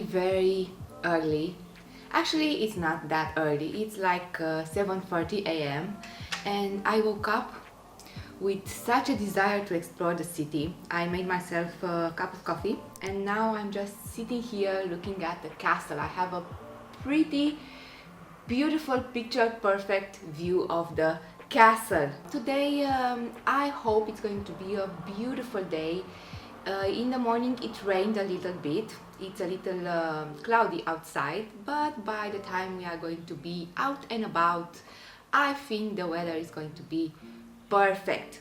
very early. Actually, it's not that early. It's like 7:30 a.m. and I woke up with such a desire to explore the city. I made myself a cup of coffee and now I'm just sitting here looking at the castle. I have a pretty beautiful picture perfect view of the castle. Today I hope it's going to be a beautiful day. In the morning it rained a little bit. It's a little cloudy outside, but by the time we are going to be out and about, I think the weather is going to be perfect.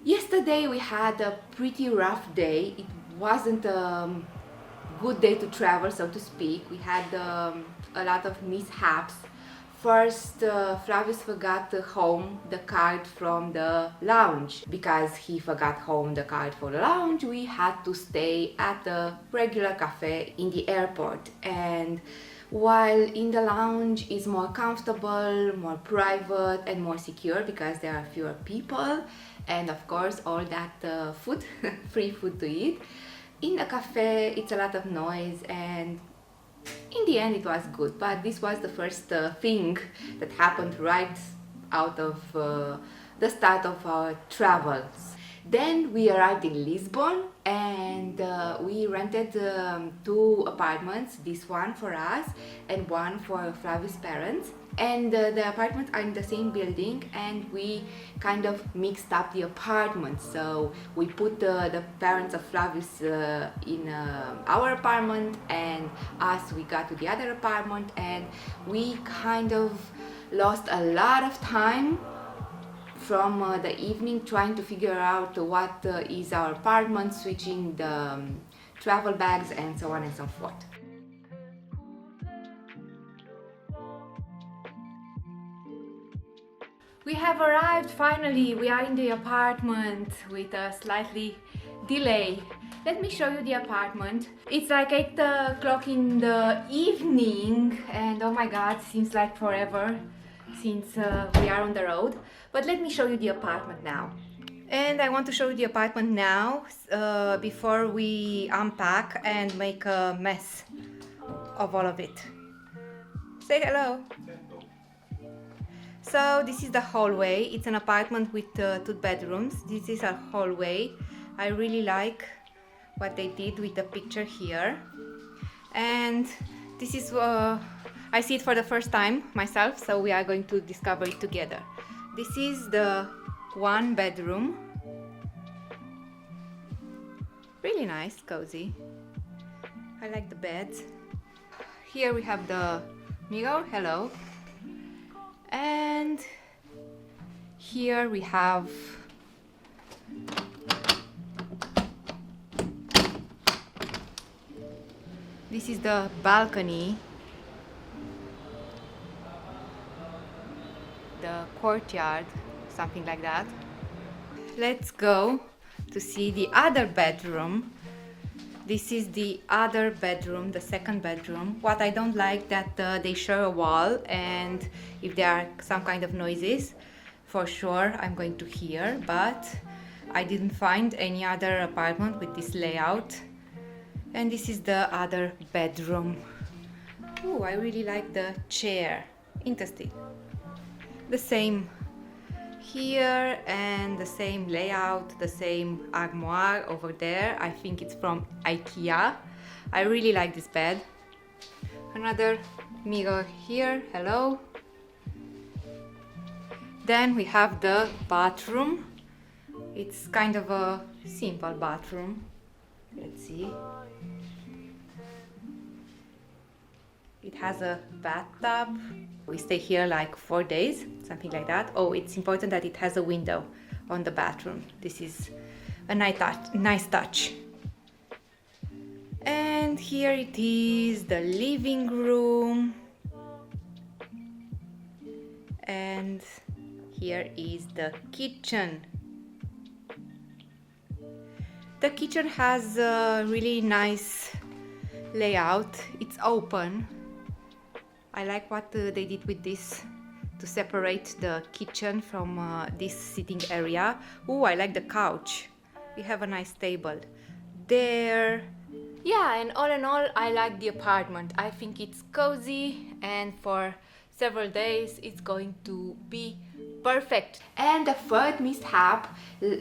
Yesterday we had a pretty rough day. It wasn't a good day to travel, so to speak. We had a lot of mishaps. First, Flavius forgot home the card from the lounge. Because he forgot home the card for the lounge, we had to stay at the regular cafe in the airport. And while in the lounge is more comfortable, more private and more secure because there are fewer people and of course all that food, free food to eat. In the cafe it's a lot of noise and in the end it was good, but this was the first thing that happened right out of the start of our travels. Then we arrived in Lisbon and we rented 2 apartments, this one for us and one for Flavius' parents. And the apartments are in the same building and we kind of mixed up the apartments. So we put the parents of Flavius in our apartment and us, we got to the other apartment, and we kind of lost a lot of time from the evening trying to figure out what is our apartment, switching the travel bags and so on and so forth. We have arrived finally. We are in the apartment with a slightly delay. Let me show you the apartment. It's like 8 o'clock in the evening and oh my god, seems like forever since we are on the road. But let me show you the apartment now. And I want to show you the apartment now before we unpack and make a mess of all of it. Say hello. So this is the hallway. It's an apartment with 2 bedrooms. This is a hallway. I really like what they did with the picture here. And this is I see it for the first time myself, so we are going to discover it together. This is the 1 bedroom. Really nice, cozy. I like the beds. Here we have the mirror, hello. And here we have this is the balcony, the courtyard, something like that. Let's go to see the other bedroom. This is the other bedroom, the 2nd bedroom. What I don't like that they share a wall, and if there are some kind of noises, for sure I'm going to hear, but I didn't find any other apartment with this layout. And this is the other bedroom. Oh, I really like the chair. Interesting. The same here and the same layout, the same armoire over there. I think it's from IKEA. I really like this bed. Another mirror here, hello. Then we have the bathroom. It's kind of a simple bathroom. Let's see. It has a bathtub. We stay here like 4 days, something like that. Oh, it's important that it has a window on the bathroom. This is a nice touch. And here it is, the living room. And here is the kitchen. The kitchen has a really nice layout. It's open. I like what they did with this to separate the kitchen from this sitting area. Oh, I like the couch. We have a nice table there, Yeah, and all in all, I like the apartment. I think it's cozy, and for several days it's going to be perfect. And the third mishap,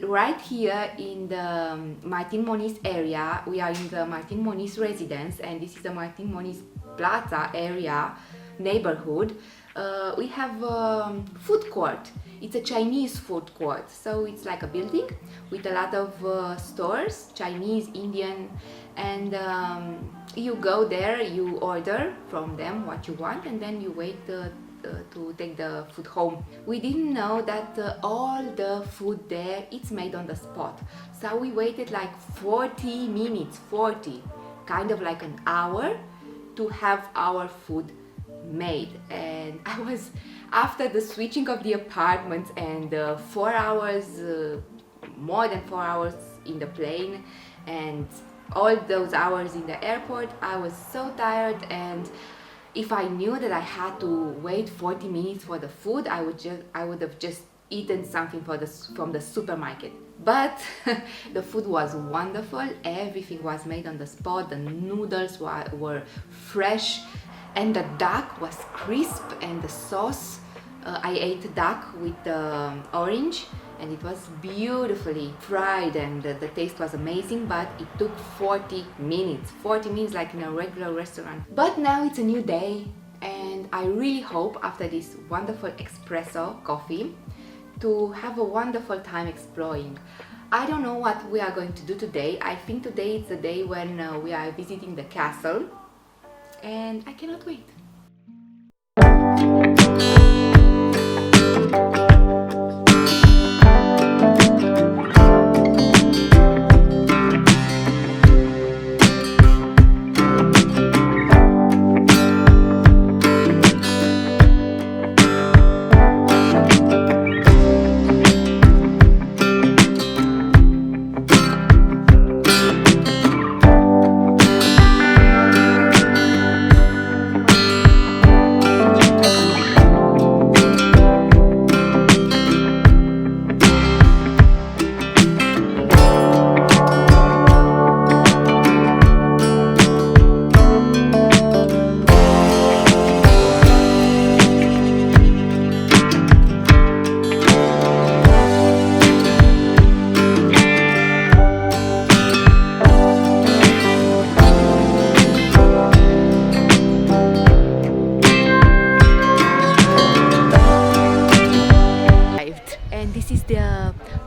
right here in the Martim Moniz area, we are in the Martim Moniz residence, and this is the Martim Moniz Plaza area neighborhood. We have a food court. It's a Chinese food court, so it's like a building with a lot of stores, Chinese, Indian, and you go there, you order from them what you want, and then you wait to take the food home. We didn't know that all the food there it's made on the spot, so we waited like 40 minutes, 40, kind of like an hour, to have our food made. And I was, after the switching of the apartments and 4 hours, more than 4 hours in the plane, and all those hours in the airport, I was so tired. And if I knew that I had to wait 40 minutes for the food, I would have just eaten something from the supermarket. But the food was wonderful. Everything was made on the spot. The noodles were fresh, and the duck was crisp, and the sauce, I ate duck with orange, and it was beautifully fried, and the taste was amazing. But it took 40 minutes like in a regular restaurant. But now it's a new day, and I really hope after this wonderful espresso coffee to have a wonderful time exploring. I don't know what we are going to do today. I think today is the day when we are visiting the castle, and I cannot wait.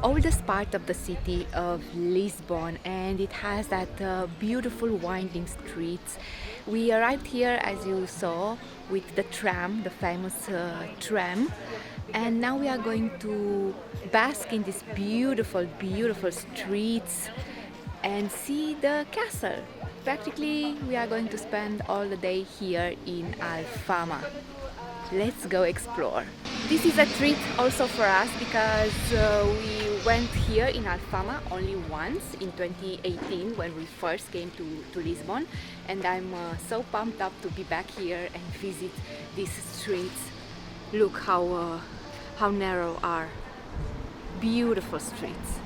Oldest part of the city of Lisbon, and it has that beautiful winding streets. We arrived here, as you saw, with the tram, the famous tram, and now we are going to bask in these beautiful streets and see the castle. Practically we are going to spend all the day here in Alfama. Let's go explore. This is a treat also for us because we went here in Alfama only once in 2018 when we first came to Lisbon, and I'm so pumped up to be back here and visit these streets. Look how narrow are. Beautiful streets.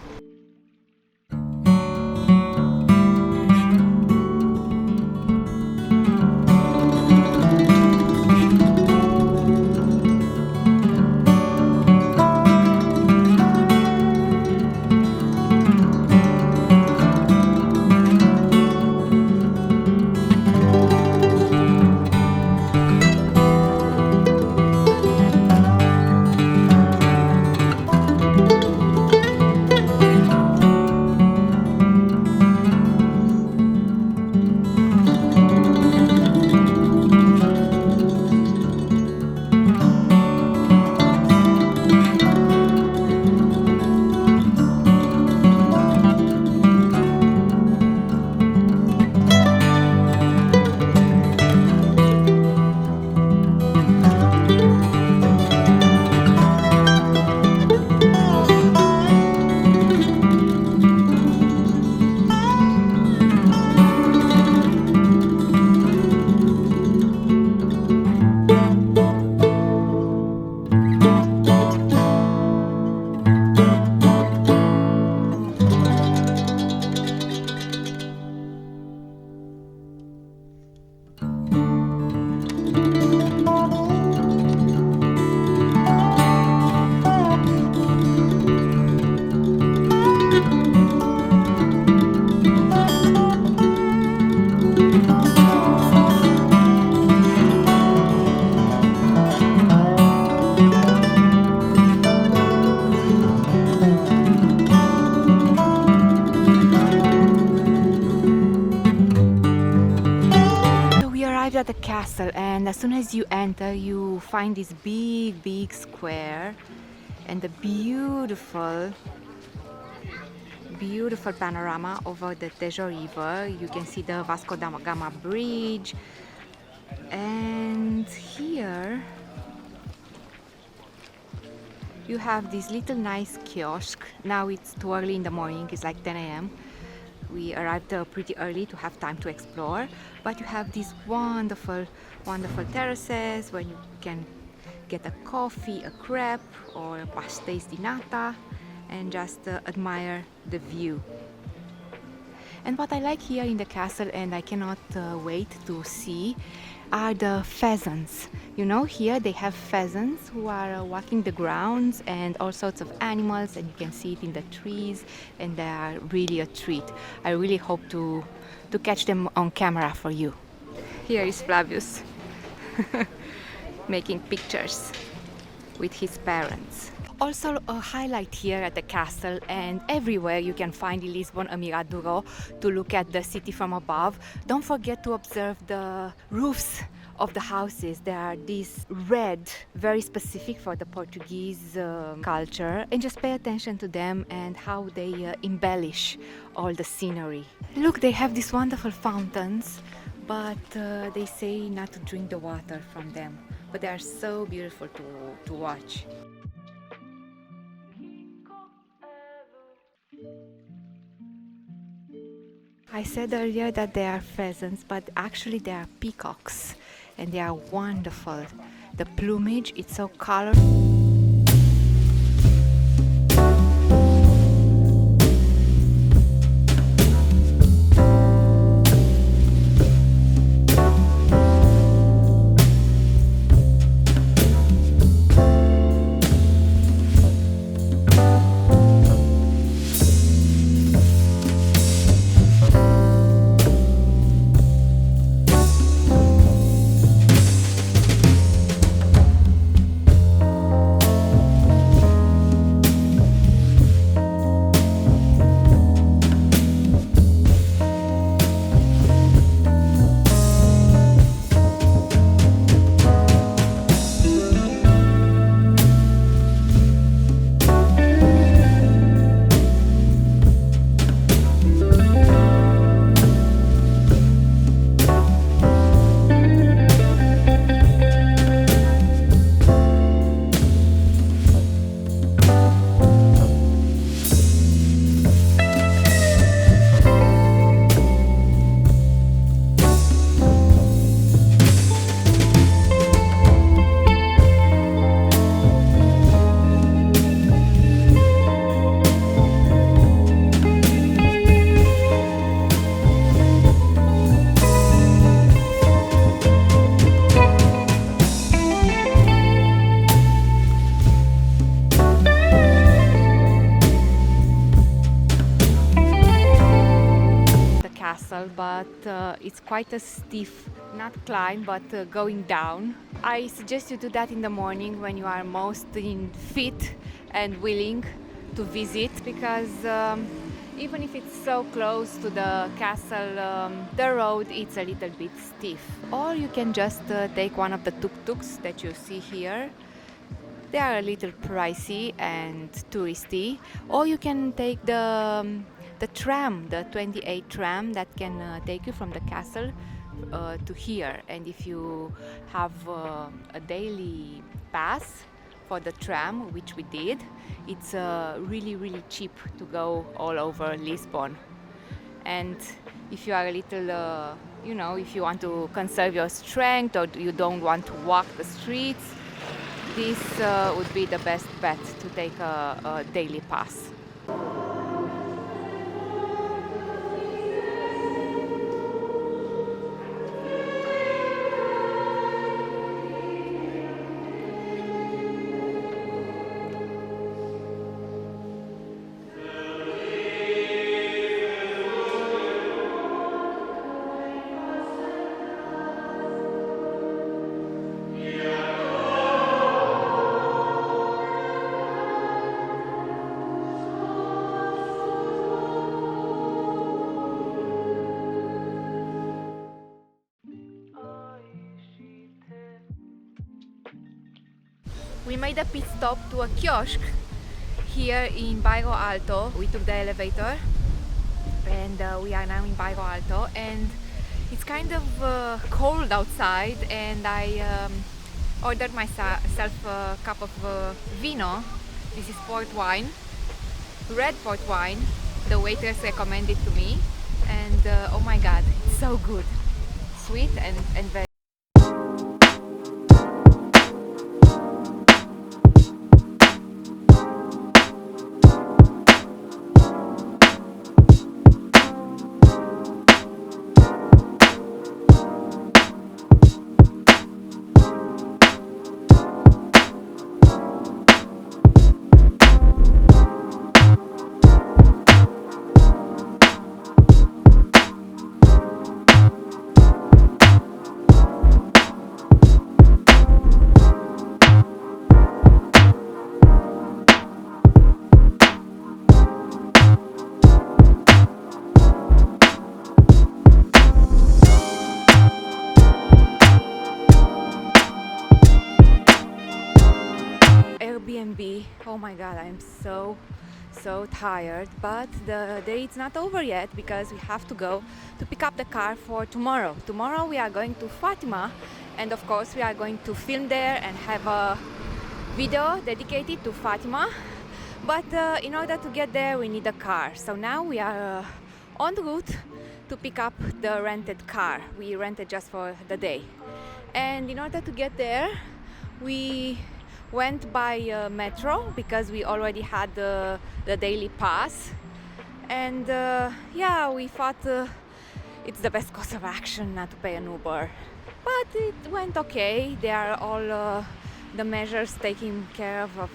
arrived at the castle, and as soon as you enter you find this big square and the beautiful panorama over the Tejo River. You can see the Vasco da Gama bridge, and here you have this little nice kiosk. Now it's too early in the morning, it's like 10 a.m. We arrived pretty early to have time to explore, but you have these wonderful terraces where you can get a coffee, a crepe or a pastéis di nata and just admire the view. And what I like here in the castle, and I cannot wait to see, are the pheasants. You know, here they have pheasants who are walking the grounds and all sorts of animals, and you can see it in the trees, and they are really a treat. I really hope to catch them on camera for you. Here is Flavius making pictures with his parents. Also a highlight here at the castle, and everywhere you can find in Lisbon a miraduro to look at the city from above. Don't forget to observe the roofs of the houses. They are this red, very specific for the Portuguese culture, and just pay attention to them and how they embellish all the scenery. Look, they have these wonderful fountains, but they say not to drink the water from them, but they are so beautiful to watch. I said earlier that they are pheasants, but actually they are peacocks, and they are wonderful. The plumage, it's so colorful. But it's quite a steep, not climb, but going down. I suggest you do that in the morning when you are most fit and willing to visit, because even if it's so close to the castle, the road is a little bit stiff. Or you can just take one of the tuk-tuks that you see here. They are a little pricey and touristy. Or you can take the tram, the 28 tram that can take you from the castle to here. And if you have a daily pass for the tram, which we did, it's really cheap to go all over Lisbon. And if you are a little, if you want to conserve your strength or you don't want to walk the streets, this would be the best bet to take a daily pass. We made a pit stop to a kiosk here in Bairro Alto. We took the elevator and we are now in Bairro Alto, and it's kind of cold outside, and I ordered myself a cup of vino. This is port wine, red port wine. The waitress recommended to me, and oh my god, it's so good, sweet and very. Airbnb. Oh my god, I'm so tired, but the day is not over yet because we have to go to pick up the car for tomorrow. Tomorrow we are going to Fatima, and of course we are going to film there and have a video dedicated to Fatima, but in order to get there we need a car. So now we are en route to pick up the rented car. We rented just for the day, and in order to get there we went by metro because we already had the daily pass, and yeah, we thought it's the best course of action not to pay an Uber, but it went okay. There are all the measures taking care of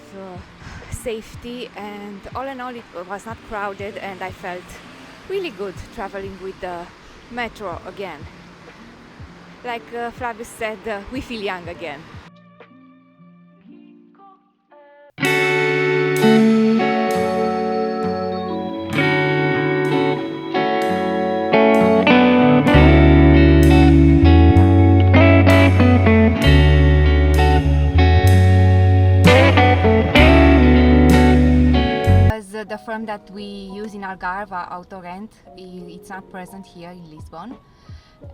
safety, and all in all it was not crowded, and I felt really good traveling with the metro again. Like Flavius said, we feel young again. The firm that we use in Algarve, Auto Rent, it's not present here in Lisbon,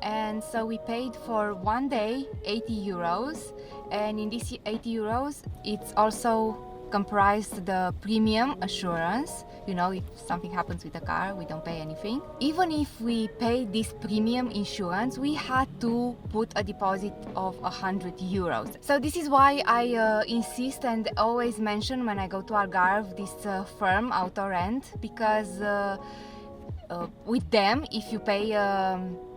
and so we paid for one day 80 euros, and in this 80 euros it's also comprised the premium assurance. You know, if something happens with the car, we don't pay anything. Even if we pay this premium insurance, we had to put a deposit of 100 euros. So this is why I insist and always mention when I go to Algarve this firm, Auto Rent, because with them, if you pay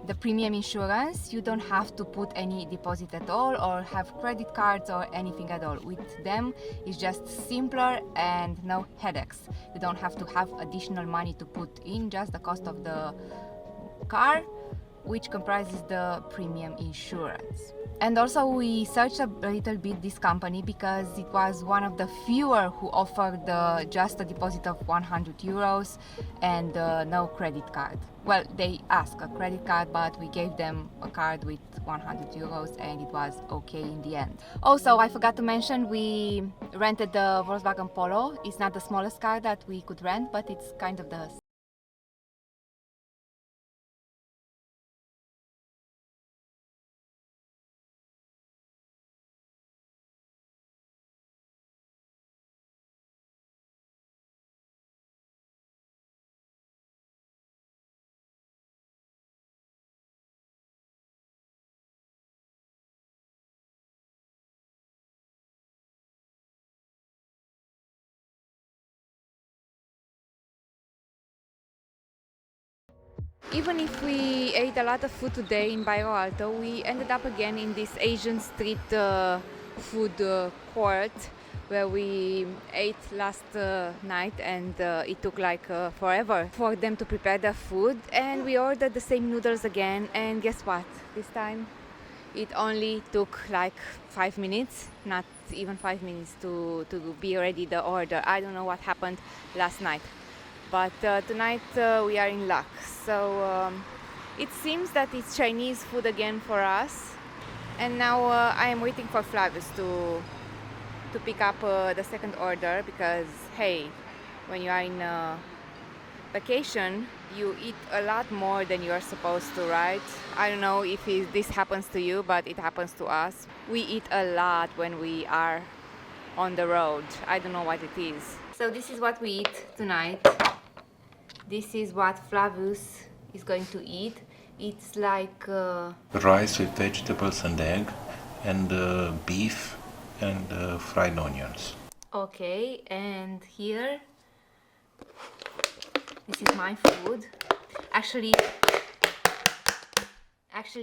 the premium insurance, you don't have to put any deposit at all or have credit cards or anything at all. With them, it's just simpler and no headaches. You don't have to have additional money to put in, just the cost of the car, which comprises the premium insurance. And also we searched a little bit this company because it was one of the fewer who offered just a deposit of 100 euros and no credit card. Well, they asked a credit card, but we gave them a card with 100 euros and it was okay in the end. Also, I forgot to mention, we rented the Volkswagen Polo. It's not the smallest car that we could rent, but it's kind of the Even if we ate a lot of food today in Bairro Alto, we ended up again in this Asian street food court where we ate last night, and it took like forever for them to prepare the food, and we ordered the same noodles again, and guess what? This time it only took like 5 minutes, not even 5 minutes to be ready the order. I don't know what happened last night. But tonight we are in luck. So it seems that it's Chinese food again for us. And now I am waiting for Flavius to to pick up the second order because, hey, when you are in vacation, you eat a lot more than you are supposed to, right? I don't know if this happens to you, but it happens to us. We eat a lot when we are on the road. I don't know what it is. So this is what we eat tonight. This is what Flavius is going to eat. It's like rice with vegetables and egg, and beef and fried onions. okay, and here this is my food. Actually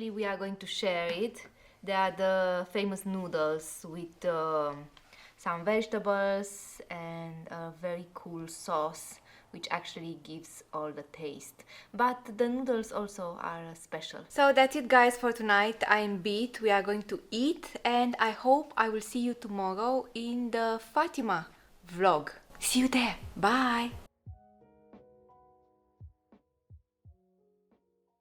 we are going to share it. They are the famous noodles with some vegetables and a very cool sauce which actually gives all the taste. But the noodles also are special. So that's it guys for tonight. I'm beat. We are going to eat and I hope I will see you tomorrow in the Fatima vlog. See you there. Bye.